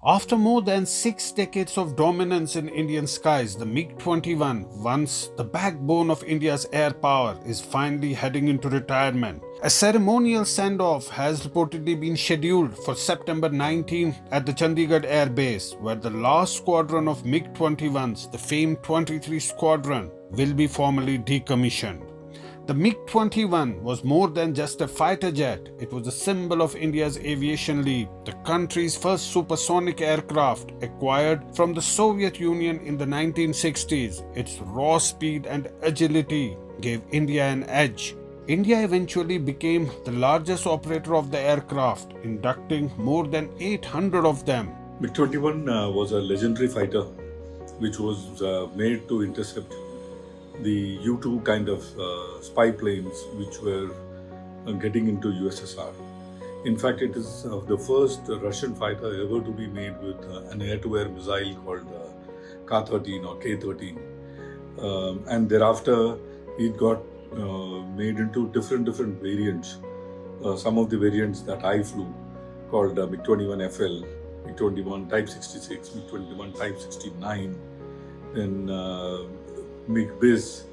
After more than 6 decades of dominance in Indian skies, the MiG-21, once the backbone of India's air power, is finally heading into retirement. A ceremonial send-off has reportedly been scheduled for September 19 at the Chandigarh Air Base, where the last squadron of MiG-21s, the famed 23 Squadron, will be formally decommissioned. The MiG-21 was more than just a fighter jet. It was a symbol of India's aviation leap, the country's first supersonic aircraft acquired from the Soviet Union in the 1960s. Its raw speed and agility gave India an edge. India eventually became the largest operator of the aircraft, inducting more than 800 of them. MiG-21 was a legendary fighter which was made to intercept the U-2 kind of spy planes which were getting into USSR. In fact, it is the first Russian fighter ever to be made with an air-to-air missile called K-13 or K-13. And thereafter, it got made into different variants. Some of the variants that I flew called MiG-21 FL, MiG-21 Type 66, MiG-21 Type 69, then MiG-Biz,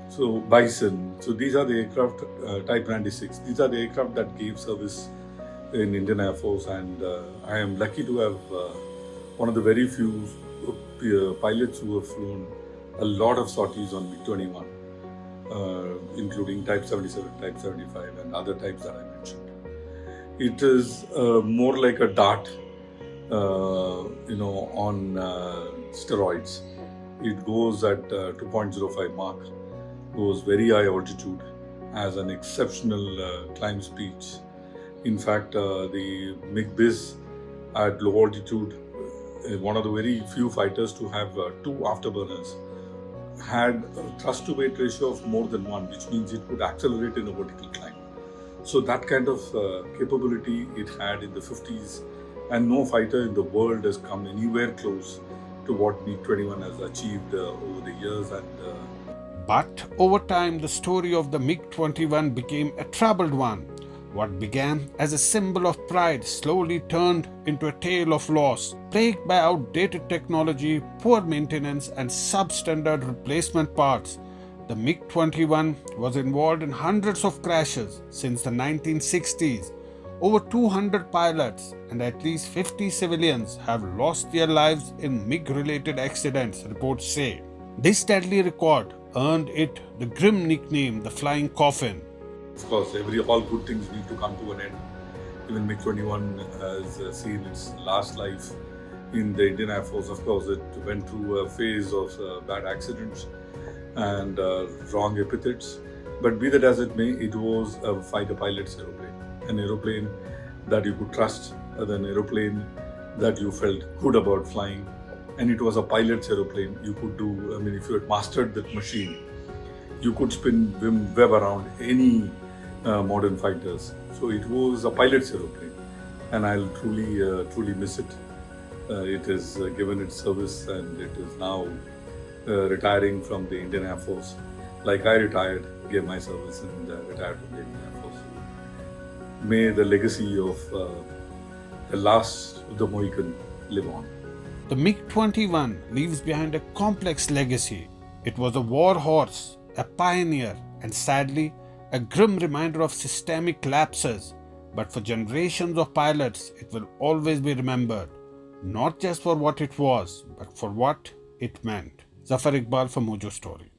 so Bison. So these are the aircraft, Type 96. These are the aircraft that gave service in Indian Air Force, and I am lucky to have one of the very few pilots who have flown a lot of sorties on MiG-21, including Type 77, Type 75 and other types that I mentioned. It is more like a dart, on steroids. It goes at 2.05 Mach, goes very high altitude, has an exceptional climb speed. In fact, the MiG-Biz at low altitude, one of the very few fighters to have two afterburners, had a thrust to weight ratio of more than 1, which means it could accelerate in a vertical climb. So that kind of capability it had in the 50s, and no fighter in the world has come anywhere close to what MiG-21 has achieved over the years. But over time, the story of the MiG-21 became a troubled one. What began as a symbol of pride slowly turned into a tale of loss, plagued by outdated technology, poor maintenance, and substandard replacement parts. The MiG-21 was involved in hundreds of crashes since the 1960s. Over 200 pilots and at least 50 civilians have lost their lives in MiG-related accidents, reports say. This deadly record earned it the grim nickname, the Flying Coffin. Of course, all good things need to come to an end. Even MiG-21 has seen its last life in the Indian Air Force. Of course, it went through a phase of bad accidents and wrong epithets. But be that as it may, it was a fighter pilot's aeroplane. An aeroplane that you could trust, an aeroplane that you felt good about flying, and it was a pilot's aeroplane. You could do, if you had mastered that machine, you could spin web around any modern fighters. So it was a pilot's aeroplane, and I'll truly miss it. It has given its service, and it is now retiring from the Indian Air Force. Like I retired, gave my service, and retired from the Indian Air Force. May the legacy of the last of the Mohican live on. The MiG-21 leaves behind a complex legacy. It was a warhorse, a pioneer, and sadly, a grim reminder of systemic lapses. But for generations of pilots, it will always be remembered, not just for what it was, but for what it meant. Zafar Iqbal for Mojo Story.